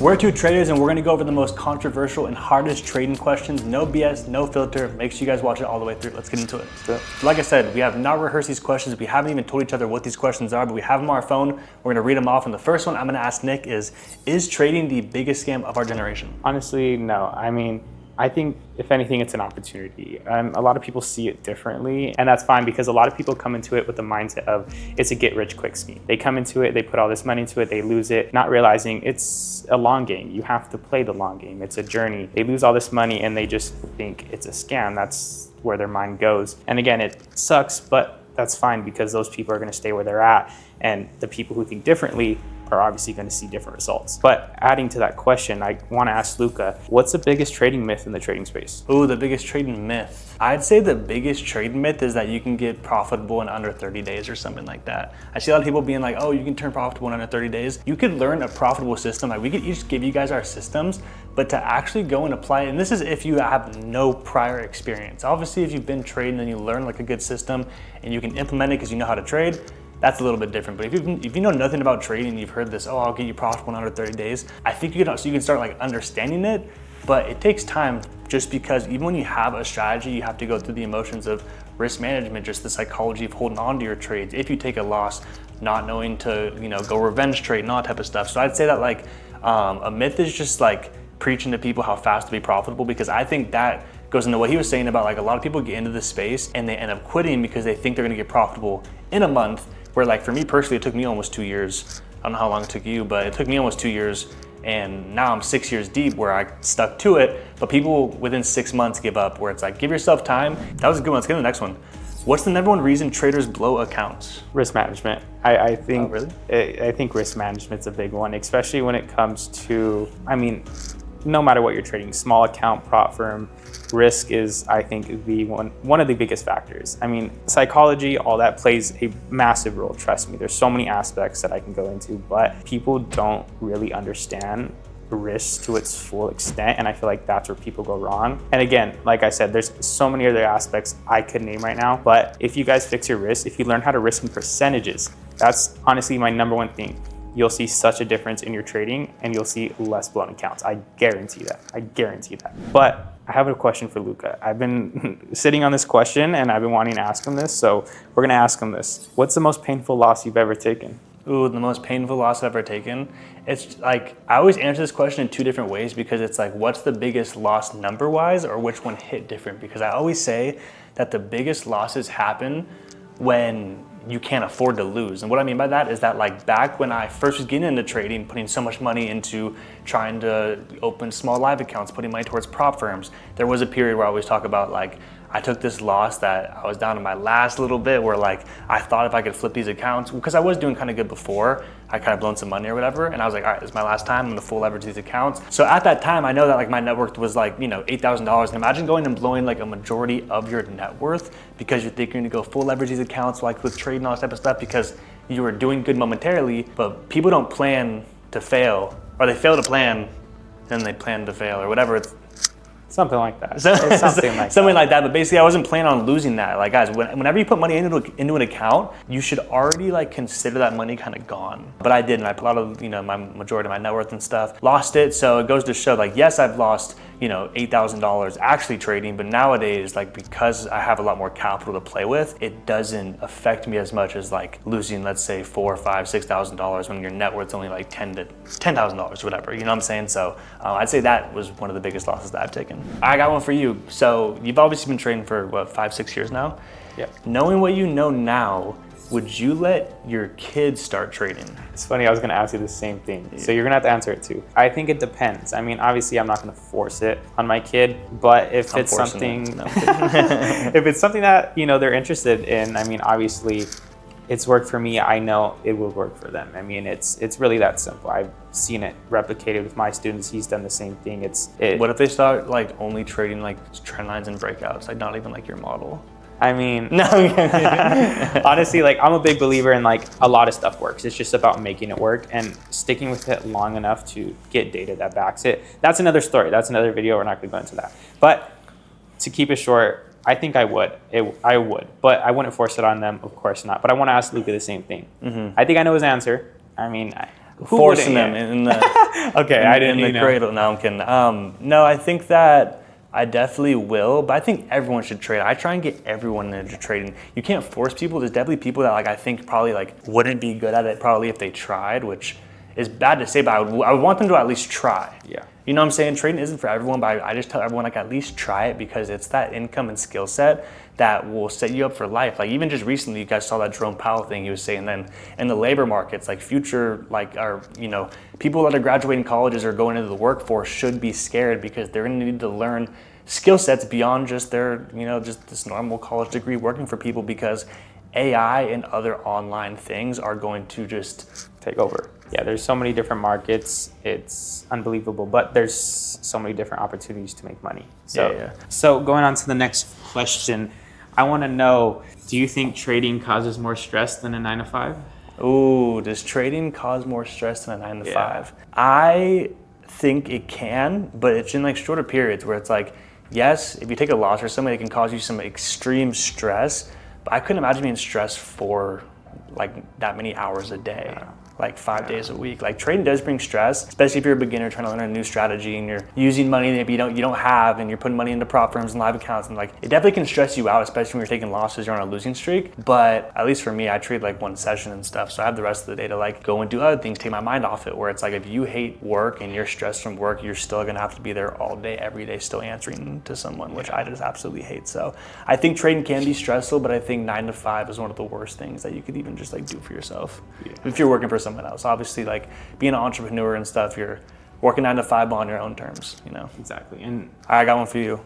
We're two traders and we're gonna go over the most controversial and hardest trading questions. No BS, no filter. Make sure you guys watch it all the way through. Let's get into it. Like I said, we have not rehearsed these questions. We haven't even told each other what these questions are, but we have them on our phone. We're gonna read them off. And the first one I'm gonna ask Nick is trading the biggest scam of our generation? Honestly, no. I mean, I think if anything, it's an opportunity. A lot of people see it differently, and that's fine because a lot of people come into it with the mindset of it's a get rich quick scheme. They come into it, they put all this money into it, they lose it, not realizing it's a long game. You have to play the long game. It's a journey. They lose all this money and they just think it's a scam. That's where their mind goes. And again, it sucks, but that's fine because those people are going to stay where they're at, and the people who think differently are obviously going to see different results. But adding to that question, I want to ask Luca, what's the biggest trading myth in the trading space? Ooh, the biggest trading myth. I'd say the biggest trading myth is that you can get profitable in under 30 days or something like that. I see a lot of people being like, oh, you can turn profitable in under 30 days. You could learn a profitable system. Like we could each give you guys our systems, but to actually go and apply it, and this is if you have no prior experience. Obviously, if you've been trading and you learn like a good system and you can implement it because you know how to trade, that's a little bit different. But if you know nothing about trading, you've heard this, oh, I'll get you profitable in under 30 days. I think you can start like understanding it, but it takes time just because even when you have a strategy, you have to go through the emotions of risk management, just the psychology of holding on to your trades. If you take a loss, not knowing to, go revenge trade and all that type of stuff. So I'd say that like a myth is just like preaching to people how fast to be profitable, because I think that goes into what he was saying about like a lot of people get into this space and they end up quitting because they think they're gonna get profitable in a month. Where like for me personally, it took me almost 2 years. I don't know how long it took you, but it took me almost 2 years. And now I'm 6 years deep where I stuck to it. But people within 6 months give up, where it's like, give yourself time. That was a good one. Let's get to the next one. What's the number one reason traders blow accounts? Risk management. I think, oh, really? I think risk management's a big one, especially when it comes to, I mean, no matter what you're trading, small account, prop firm, risk is, I think, the one of the biggest factors. I mean, psychology, all that plays a massive role, trust me. There's so many aspects that I can go into, but people don't really understand risk to its full extent, and I feel like that's where people go wrong. And again, like I said, there's so many other aspects I could name right now, but if you guys fix your risk, if you learn how to risk in percentages, that's honestly my number one thing. You'll see such a difference in your trading and you'll see less blown accounts. I guarantee that. I guarantee that. But I have a question for Luca. I've been sitting on this question and I've been wanting to ask him this, so we're gonna ask him this. What's the most painful loss you've ever taken? Ooh, the most painful loss I've ever taken. It's like, I always answer this question in two different ways, because it's like, what's the biggest loss number-wise, or which one hit different? Because I always say that the biggest losses happen when you can't afford to lose. And what I mean by that is that like back when I first was getting into trading, putting so much money into trying to open small live accounts, putting money towards prop firms, there was a period where I always talk about like, I took this loss that I was down to my last little bit where like, I thought if I could flip these accounts, because I was doing kind of good before, I kind of blown some money or whatever. And I was like, all right, this is my last time. I'm gonna full leverage these accounts. So at that time, I know that like my net worth was like, $8,000. And imagine going and blowing like a majority of your net worth because you're thinking to go full leverage these accounts, like with trade and all that type of stuff, because you were doing good momentarily, but people don't plan to fail, or they fail to plan, then they plan to fail, or whatever it's. Something like that. It's something like that. But basically, I wasn't planning on losing that. Like, guys, whenever you put money into an account, you should already like consider that money kind of gone. But I didn't. I put a lot of my majority of my net worth and stuff. Lost it. So it goes to show, like, yes, I've lost $8,000 actually trading, but nowadays, like, because I have a lot more capital to play with, it doesn't affect me as much as like losing, let's say, $4,000, $5,000, $6,000 when your net worth's only like $10,000, whatever. You know what I'm saying? So I'd say that was one of the biggest losses that I've taken. I got one for you. So you've obviously been trading for what, 5-6 years now? Yeah. Knowing what you know now, would you let your kids start trading? It's funny, I was gonna ask you the same thing. Yeah. So you're gonna have to answer it too. I think it depends. I mean, obviously I'm not gonna force it on my kid, but if it's something, if it's something that, they're interested in, I mean, obviously it's worked for me. I know it will work for them. I mean, it's really that simple. I've seen it replicated with my students. He's done the same thing. What if they start like only trading like trend lines and breakouts, like not even like your model? I mean, no. Honestly, like I'm a big believer in like a lot of stuff works. It's just about making it work and sticking with it long enough to get data that backs it. That's another story. That's another video. We're not gonna go into that. But to keep it short, I think I would. I would, but I wouldn't force it on them. Of course not. But I want to ask Luca the same thing. Mm-hmm. I think I know his answer. I mean, forcing wouldn't them yet? in the Okay, I didn't in the cradle. No, I'm kidding. No, I think that I definitely will, but I think everyone should trade. I try and get everyone into trading. You can't force people. There's definitely people that like I think probably like wouldn't be good at it probably if they tried, which is bad to say, but I would want them to at least try. Yeah. You know what I'm saying? Trading isn't for everyone, but I just tell everyone like at least try it because it's that income and skill set that will set you up for life. Like even just recently, you guys saw that Jerome Powell thing he was saying. Then in the labor markets, like future, like are people that are graduating colleges or going into the workforce should be scared because they're going to need to learn skill sets beyond just their just this normal college degree working for people because AI and other online things are going to just take over. Yeah, there's so many different markets. It's unbelievable, but there's so many different opportunities to make money. So going on to the next question, I want to know, do you think trading causes more stress than a 9 to 5? Ooh, does trading cause more stress than a 9 to 5? I think it can, but it's in like shorter periods where it's like, yes, if you take a loss or something, it can cause you some extreme stress, but I couldn't imagine being stressed for like that many hours a day. Like 5 days a week. Like trading does bring stress, especially if you're a beginner trying to learn a new strategy and you're using money that you don't have and you're putting money into prop firms and live accounts, and like it definitely can stress you out, especially when you're taking losses, you're on a losing streak. But at least for me, I trade like one session and stuff, so I have the rest of the day to like go and do other things, take my mind off it, where it's like if you hate work and you're stressed from work, you're still gonna have to be there all day, every day, still answering to someone, which I just absolutely hate. So I think trading can be stressful, but I think 9 to 5 is one of the worst things that you could even just like do for yourself. If you're working for someone else, obviously like being an entrepreneur and stuff, you're working 9 to 5 on your own terms, Exactly. And I got one for you.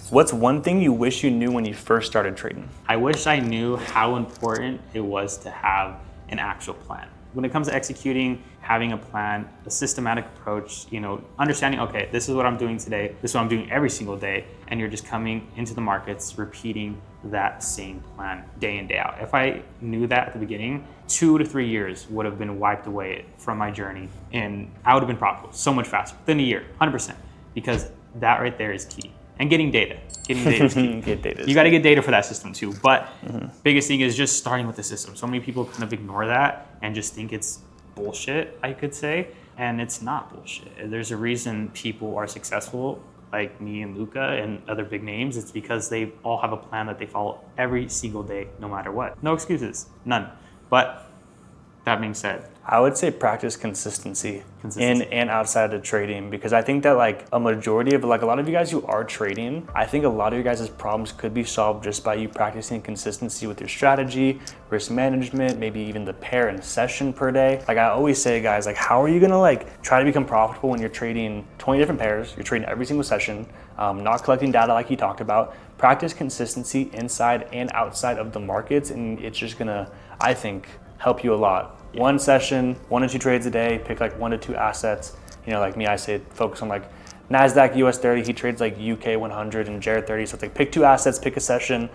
What's one thing you wish you knew when you first started trading? I wish I knew how important it was to have an actual plan. When it comes to executing, having a plan, a systematic approach, understanding, okay, this is what I'm doing today, this is what I'm doing every single day, and you're just coming into the markets, repeating that same plan day in, day out. If I knew that at the beginning, 2 to 3 years would have been wiped away from my journey, and I would have been profitable so much faster than a year, 100%, because that right there is key. And getting data. Getting data is key. You got to get data for that system too. But biggest thing is just starting with the system. So many people kind of ignore that and just think it's bullshit, I could say. And it's not bullshit. There's a reason people are successful, like me and Luca and other big names. It's because they all have a plan that they follow every single day, no matter what. No excuses, none. But that being said, I would say practice consistency in and outside of trading, because I think that like a majority of like a lot of you guys who are trading, I think a lot of you guys' problems could be solved just by you practicing consistency with your strategy, risk management, maybe even the pair and session per day. Like I always say, guys, like how are you gonna like try to become profitable when you're trading 20 different pairs, you're trading every single session, not collecting data like he talked about. Practice consistency inside and outside of the markets, and it's just gonna, I think, help you a lot. One session, 1 to 2 trades a day, pick like 1 to 2 assets. Like me, I say focus on like NASDAQ US 30, he trades like UK 100 and Jared 30. So it's like pick 2 assets, pick a session,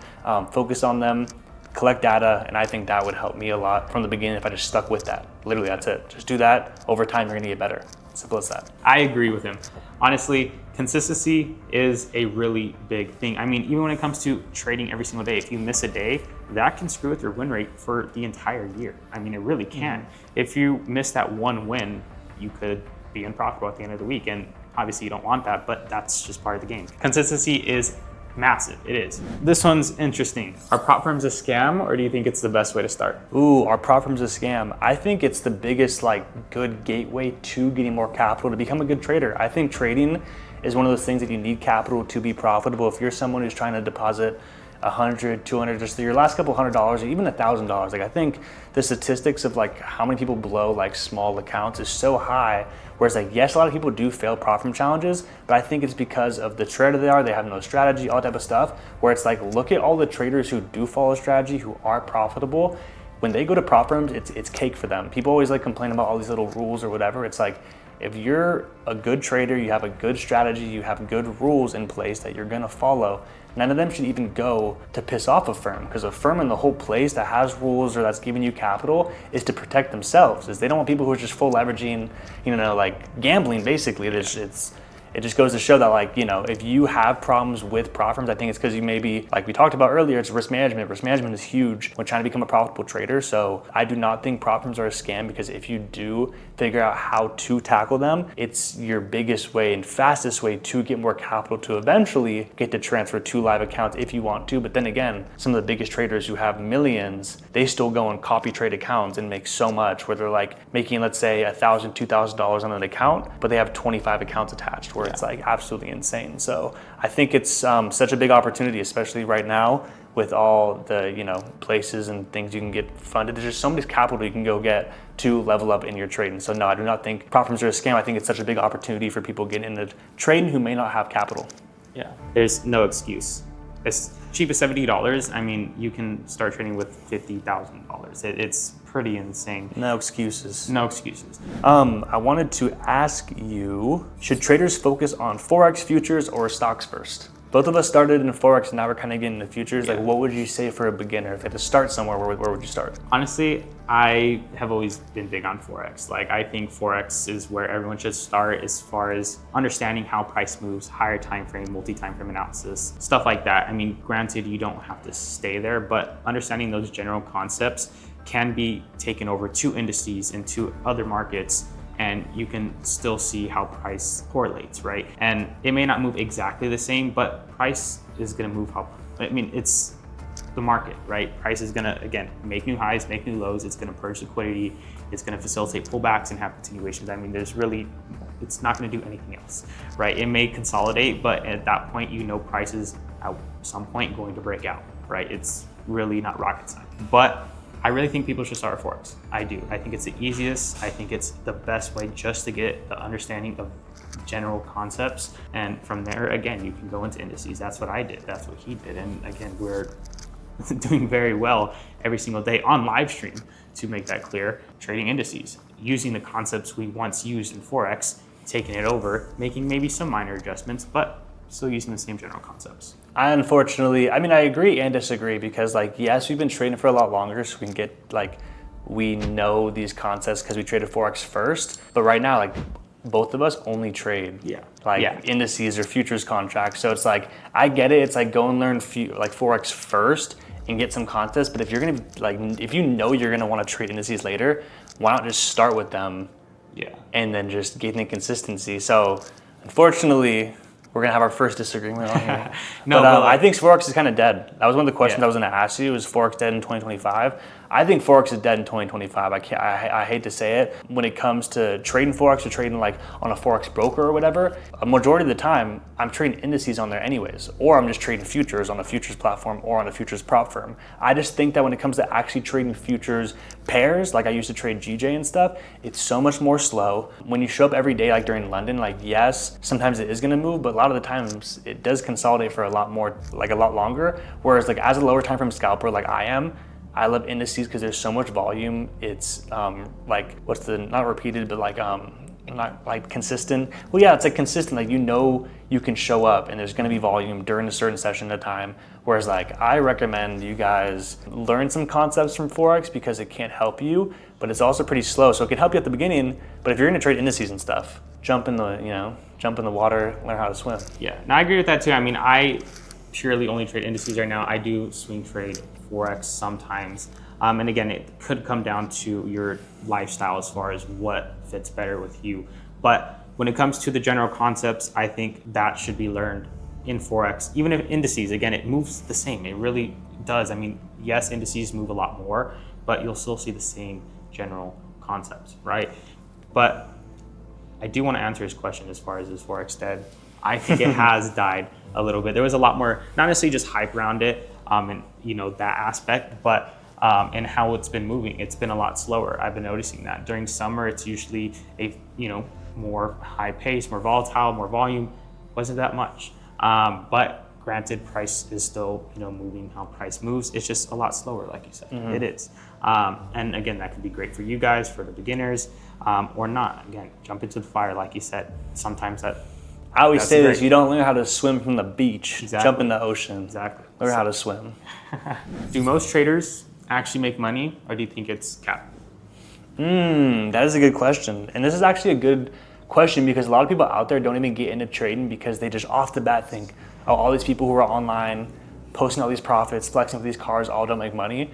focus on them, collect data. And I think that would help me a lot from the beginning if I just stuck with that. Literally, that's it. Just do that. Over time, you're gonna get better. Simple as that. I agree with him. Honestly, consistency is a really big thing. I mean, even when it comes to trading every single day, if you miss a day, that can screw with your win rate for the entire year. I mean, it really can. If you miss that one win, you could be unprofitable at the end of the week. And obviously you don't want that, but that's just part of the game. Consistency is massive, it is. This one's interesting. Are prop firms a scam, or do you think it's the best way to start? Ooh, are prop firms a scam? I think it's the biggest like good gateway to getting more capital to become a good trader. I think trading is one of those things that you need capital to be profitable. If you're someone who's trying to deposit 100, 200, just your last couple $100 or even $1,000, like I think the statistics of like how many people blow like small accounts is so high. Whereas like, yes, a lot of people do fail prop firm challenges, but I think it's because of the trader they are, they have no strategy, all that type of stuff, where it's like, look at all the traders who do follow strategy, who are profitable. When they go to prop firms, it's cake for them. People always like complain about all these little rules or whatever. It's like, if you're a good trader, you have a good strategy, you have good rules in place that you're gonna follow, none of them should even go to piss off a firm, because a firm in the whole place that has rules or that's giving you capital is to protect themselves. Is they don't want people who are just full leveraging, like gambling basically. It's it just goes to show that, like, you know, if you have problems with prop firms, I think it's because you maybe, like we talked about earlier, it's risk management. Risk management is huge when trying to become a profitable trader. So I do not think prop firms are a scam, because if you do figure out how to tackle them, it's your biggest way and fastest way to get more capital to eventually get to transfer to live accounts if you want to. But then again, some of the biggest traders who have millions, they still go and copy trade accounts and make so much, where they're like making, let's say, $1,000, $2,000 on an account, but they have 25 accounts attached, where it's like absolutely insane. So I think it's such a big opportunity, especially right now with all the, you know, places and things you can get funded. There's just so much capital you can go get to level up in your trading. So no, I do not think prop firms are a scam. I think it's such a big opportunity for people getting into trading who may not have capital. Yeah, there's no excuse. As cheap as $70, I mean, you can start trading with $50,000. It's pretty insane. No excuses. No excuses. I wanted to ask you, should traders focus on forex, futures, or stocks first? Both of us started in forex, and now we're kind of getting into futures. Like, what would you say for a beginner? If you had to start somewhere, where would you start? Honestly, I have always been big on forex. Like, I think forex is where everyone should start as far as understanding how price moves, higher time frame, multi-time frame analysis, stuff like that. I mean, granted, you don't have to stay there, but understanding those general concepts can be taken over to indices and to other markets, and you can still see how price correlates, right? And it may not move exactly the same, but price is gonna move how, I mean, it's the market, right? Price is gonna, again, make new highs, make new lows. It's gonna purge liquidity. It's gonna facilitate pullbacks and have continuations. I mean, there's really, it's not gonna do anything else, right? It may consolidate, but at that point, you know, price is at some point going to break out, right? It's really not rocket science. But I really think people should start with forex. I do. I think it's the easiest. I think it's the best way just to get the understanding of general concepts. And from there, again, you can go into indices. That's what I did. That's what he did. And again, we're doing very well every single day on live stream, to make that clear, trading indices, using the concepts we once used in forex, taking it over, making maybe some minor adjustments, but still using the same general concepts. I unfortunately, I mean, I agree and disagree, because, like, yes, we've been trading for a lot longer, so we can get, like, we know these concepts because we traded forex first. But right now, like, both of us only trade indices or futures contracts. So it's like, I get it. It's like, go and learn forex first and get some concepts. But if you're gonna, like, if you know you're gonna want to trade indices later, why not just start with them? Yeah. And then just gain the consistency. So unfortunately, we're gonna have our first disagreement on here. But I think forex is kind of dead. That was one of the questions I was gonna ask you. Is forex dead in 2025? I think forex is dead in 2025. I hate to say it. When it comes to trading forex or trading, like, on a forex broker or whatever, a majority of the time I'm trading indices on there anyways, or I'm just trading futures on a futures platform or on a futures prop firm. I just think that when it comes to actually trading futures pairs, like I used to trade GJ and stuff, it's so much more slow. When you show up every day, like during London, like, yes, sometimes it is gonna move, but a lot of the times it does consolidate for a lot more, like a lot longer. Whereas, like, as a lower time frame scalper, like I am, I love indices because there's so much volume. It's like, what's the, not repeated, but like, not like consistent. Well, yeah, it's like consistent. Like, you know, you can show up and there's going to be volume during a certain session at a time. Whereas, like, I recommend you guys learn some concepts from forex because it can't help you, but it's also pretty slow. So it can help you at the beginning, but if you're going to trade indices and stuff, jump in the water, learn how to swim. Yeah, and I agree with that too. I mean, I purely only trade indices right now. I do swing trade forex sometimes. And again, it could come down to your lifestyle as far as what fits better with you. But when it comes to the general concepts, I think that should be learned in forex. Even if indices, again, it moves the same. It really does. I mean, yes, indices move a lot more, but you'll still see the same general concepts, right? But I do want to answer his question as far as is forex dead. I think it has died a little bit. There was a lot more, not necessarily just hype around it, and that aspect, but and how it's been moving. It's been a lot slower. I've been noticing that. During summer, it's usually a more high pace, more volatile, more volume. Wasn't that much. But granted, price is still moving how price moves. It's just a lot slower, like you said. Mm-hmm. It is. And again, that could be great for you guys, for the beginners, or not. Again, jump into the fire, like you said. Sometimes that. I always say this: you don't learn how to swim from the beach. Exactly. Jump in the ocean. Exactly. Learn how to swim. Do most traders actually make money, or do you think it's cap? That is a good question, and this is actually a good question, because a lot of people out there don't even get into trading because they just off the bat think, oh, all these people who are online posting all these profits, flexing with these cars, all don't make money.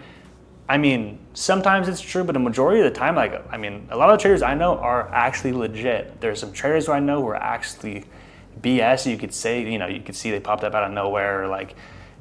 I mean, sometimes it's true, but a majority of the time, like, I mean, a lot of the traders I know are actually legit. There's some traders who I know who are actually BS. You could say, you know, you could see they popped up out of nowhere, or like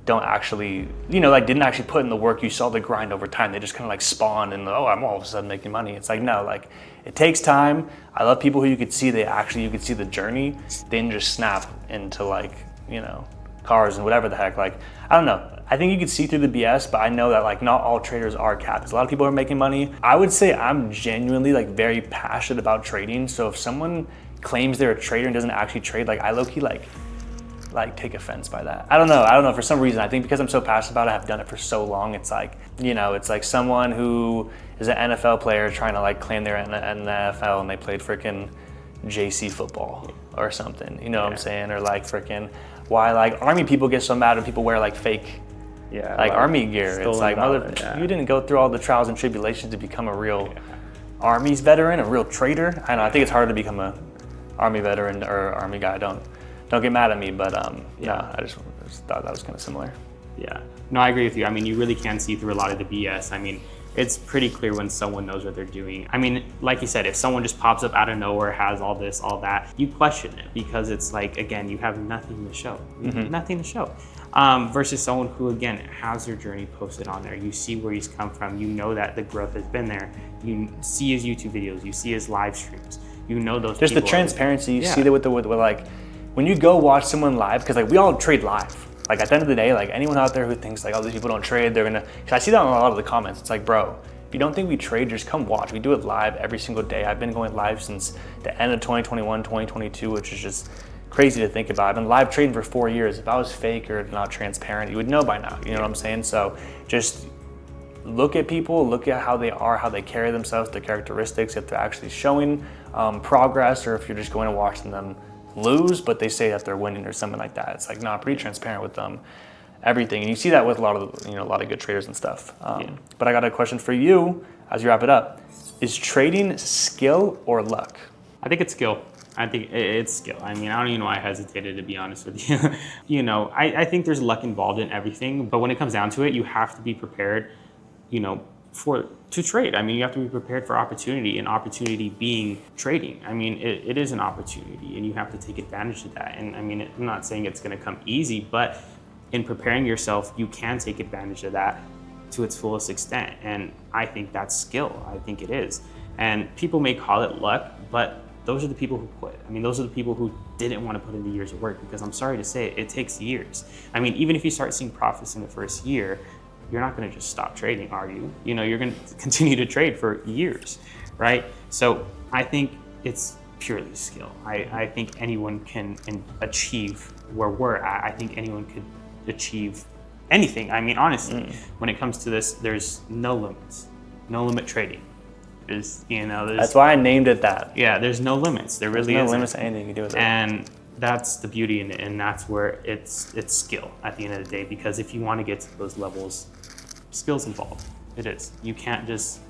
don't actually, you know, like didn't actually put in the work. You saw the grind over time. They just kind of like spawned and, oh, I'm all of a sudden making money. It's like, no, like it takes time. I love people who you could see, you could see the journey. They didn't just snap into like, you know, cars and whatever the heck. Like, I don't know. I think you can see through the BS, but I know that like not all traders are captains. A lot of people are making money. I would say I'm genuinely like very passionate about trading. So if someone claims they're a trader and doesn't actually trade, like I low-key like take offense by that. I don't know. For some reason, I think because I'm so passionate about it, I've done it for so long. It's like, you know, it's like someone who is an NFL player trying to like claim they're in the NFL and they played freaking JC football or something. You know what I'm saying? Or like freaking why like Army people get so mad when people wear like fake like Army gear. It's like, you didn't go through all the trials and tribulations to become a real Army's veteran, a real trader. I know, I think it's harder to become a Army veteran or Army guy. Don't get mad at me, but no, I just thought that was kind of similar. Yeah, no, I agree with you. I mean, you really can see through a lot of the BS. I mean, it's pretty clear when someone knows what they're doing. I mean, like you said, if someone just pops up out of nowhere, has all this, all that, you question it because it's like, again, you have nothing to show. Nothing to show. Versus someone who, again, has their journey posted on there. You see where he's come from. You know that the growth has been there. You see his YouTube videos. You see his live streams. You know those Just the transparency. You see that with like, when you go watch someone live, because like we all trade live. Like at the end of the day, like anyone out there who thinks like, oh, these people don't trade, they're gonna, because I see that in a lot of the comments. It's like, bro, if you don't think we trade, just come watch. We do it live every single day. I've been going live since the end of 2021, 2022, which is just crazy to think about. I've been live trading for 4 years. If I was fake or not transparent, you would know by now. You know what I'm saying? So just look at people, look at how they are, how they carry themselves, their characteristics, if they're actually showing progress, or if you're just going and watching them lose, but they say that they're winning or something like that. It's like, no, pretty transparent with them, everything. And you see that with a lot of good traders and stuff. But I got a question for you as you wrap it up. Is trading skill or luck? I think it's skill. I think it's skill. I mean, I don't even know why I hesitated, to be honest with you. You know, I think there's luck involved in everything, but when it comes down to it, you have to be prepared, you know, to trade. I mean, you have to be prepared for opportunity, and opportunity being trading. I mean, it is an opportunity, and you have to take advantage of that. And I mean, I'm not saying it's going to come easy, but in preparing yourself, you can take advantage of that to its fullest extent. And I think that's skill. I think it is. And people may call it luck, but those are the people who quit. I mean, those are the people who didn't want to put in the years of work, because I'm sorry to say it takes years. I mean, even if you start seeing profits in the first year, you're not going to just stop trading, are you? You know, you're going to continue to trade for years, right? So I think it's purely skill. I think anyone can achieve where we're at. I think anyone could achieve anything. I mean, honestly, when it comes to this, there's no limits. No limit trading. That's why I named it that. Yeah, there's no limits. There really is no limits to anything you can do with it. And that's the beauty in it, and that's where it's skill at the end of the day. Because if you want to get to those levels, skill's involved. It is. You can't just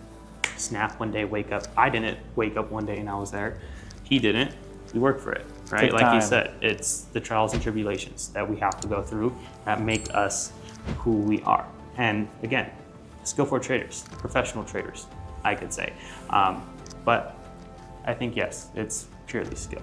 snap one day, wake up. I didn't wake up one day and I was there. He didn't. He worked for it, right? Like you said, it's the trials and tribulations that we have to go through that make us who we are. And again, skillful traders, professional traders, I could say. But I think, yes, it's purely skill.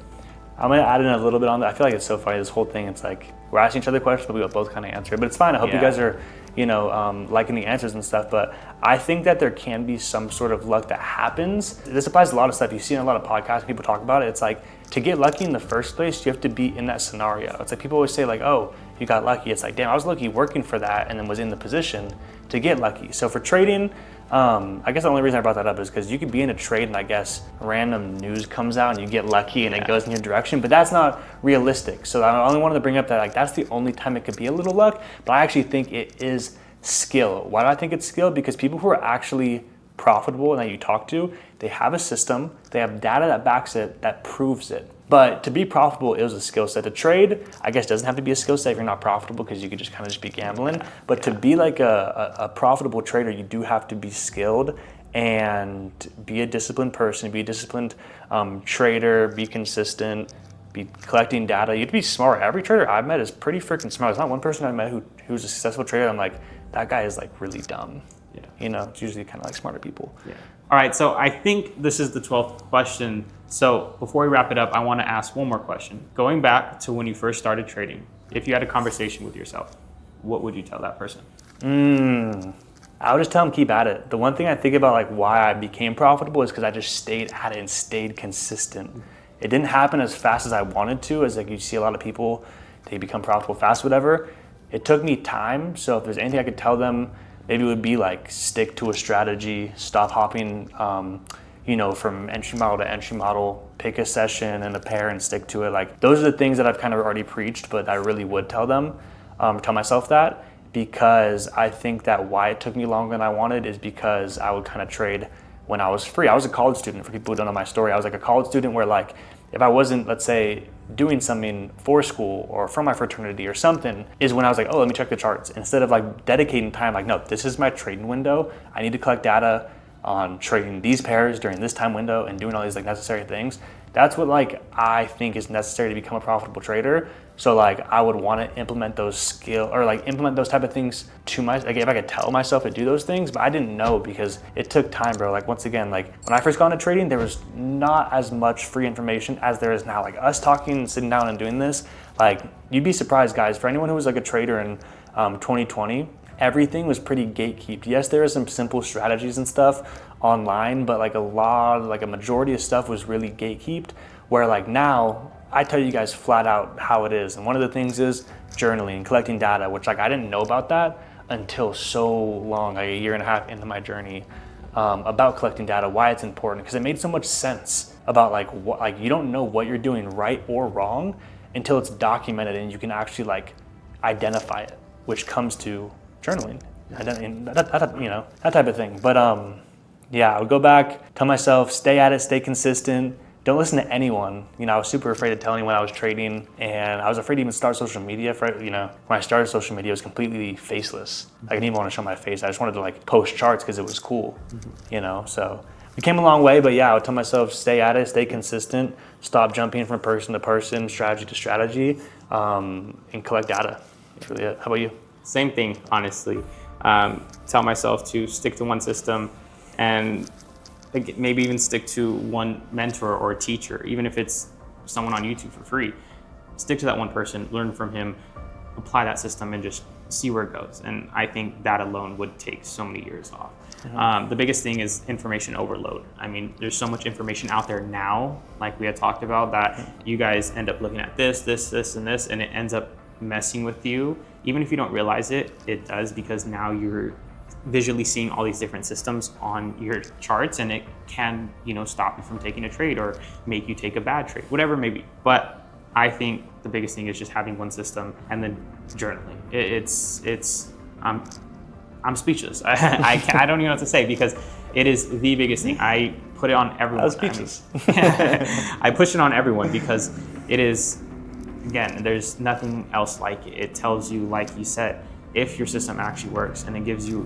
I'm gonna add in a little bit on that. I feel like it's so funny, this whole thing. It's like we're asking each other questions, but we both kind of answer it. But it's fine. I hope you guys are, liking the answers and stuff. But I think that there can be some sort of luck that happens. This applies to a lot of stuff. You see in a lot of podcasts, people talk about it. It's like, to get lucky in the first place, you have to be in that scenario. It's like people always say like, oh, you got lucky. It's like, damn, I was lucky working for that and then was in the position to get lucky. So for trading, I guess the only reason I brought that up is because you could be in a trade and I guess random news comes out and you get lucky and it goes in your direction, but that's not realistic. So I only wanted to bring up that like that's the only time it could be a little luck, but I actually think it is skill. Why do I think it's skill? Because people who are actually profitable and that you talk to, they have a system, they have data that backs it, that proves it. But to be profitable, it was a skill set. To trade, I guess, doesn't have to be a skill set if you're not profitable, because you could just kind of just be gambling. But to be like a profitable trader, you do have to be skilled and be a disciplined person, be a disciplined trader, be consistent, be collecting data. You have to be smart. Every trader I've met is pretty freaking smart. There's not one person I've met who's a successful trader. I'm like, that guy is like really dumb. Yeah. You know, it's usually kind of like smarter people. Yeah. All right, so I think this is the 12th question. So before we wrap it up, I want to ask one more question. Going back to when you first started trading, if you had a conversation with yourself, what would you tell that person? I would just tell them keep at it. The one thing I think about like why I became profitable is because I just stayed at it and stayed consistent. It didn't happen as fast as I wanted to, as like you see a lot of people, they become profitable fast, whatever. It took me time. So if there's anything I could tell them, maybe it would be like stick to a strategy, stop hopping, you know, from entry model to entry model, pick a session and a pair and stick to it. Like those are the things that I've kind of already preached, but I really would tell them, tell myself that, because I think that why it took me longer than I wanted is because I would kind of trade when I was free. I was a college student. For people who don't know my story, I was like a college student where like, if I wasn't, let's say, doing something for school or from my fraternity or something, is when I was like, oh, let me check the charts. Instead of like dedicating time, like, no, this is my trading window. I need to collect data on trading these pairs during this time window and doing all these like necessary things. That's what like I think is necessary to become a profitable trader. So like I would want to implement those implement those type of things to like if I could tell myself to do those things, but I didn't know because it took time, bro. Like once again, like when I first got into trading, there was not as much free information as there is now. Like us talking and sitting down and doing this, like you'd be surprised, guys. For anyone who was like a trader in 2020, everything was pretty gatekeeped. Yes, there are some simple strategies and stuff online, but like a majority of stuff was really gatekeeped, where like now I tell you guys flat out how it is. And one of the things is journaling, collecting data, which like I didn't know about that until so long, like a year and a half into my journey, about collecting data, why it's important, because it made so much sense about like what, like you don't know what you're doing right or wrong until it's documented and you can actually like identify it, which comes to journaling, that type of thing. But yeah, I would go back, tell myself, stay at it, stay consistent. Don't listen to anyone. You know, I was super afraid to tell anyone I was trading, and I was afraid to even start social media. When I started social media, it was completely faceless. I didn't even want to show my face. I just wanted to like post charts because it was cool, you know? So we came a long way, but yeah, I would tell myself, stay at it, stay consistent, stop jumping from person to person, strategy to strategy, and collect data. That's really it. How about you? Same thing, honestly. Tell myself to stick to one system and maybe even stick to one mentor or teacher, even if it's someone on YouTube for free. Stick to that one person, learn from him, apply that system, and just see where it goes. And I think that alone would take so many years off. The biggest thing is information overload. I mean, there's so much information out there now, like we had talked about, that you guys end up looking at this, and this, and it ends up messing with you. Even if you don't realize it, it does, because now you're visually seeing all these different systems on your charts, and it can, stop you from taking a trade or make you take a bad trade, whatever it may be. But I think the biggest thing is just having one system and then journaling. I'm speechless. I don't even know what to say, because it is the biggest thing. I put it on everyone. I was speechless. I push it on everyone because it is, again, there's nothing else like it. It tells you, like you said, if your system actually works, and it gives you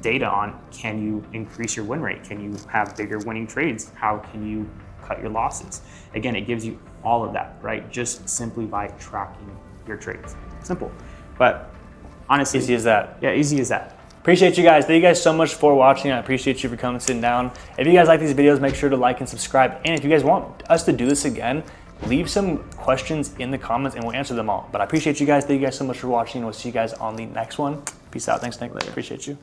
data on, can you increase your win rate? Can you have bigger winning trades? How can you cut your losses? Again, it gives you all of that, right? Just simply by tracking your trades. Simple. But honestly, easy as that. Yeah, easy as that. Appreciate you guys. Thank you guys so much for watching. I appreciate you for coming, sitting down. If you guys like these videos, make sure to like and subscribe. And if you guys want us to do this again, leave some questions in the comments and we'll answer them all. But I appreciate you guys. Thank you guys so much for watching. We'll see you guys on the next one. Peace out. Thanks, Nick. Appreciate you.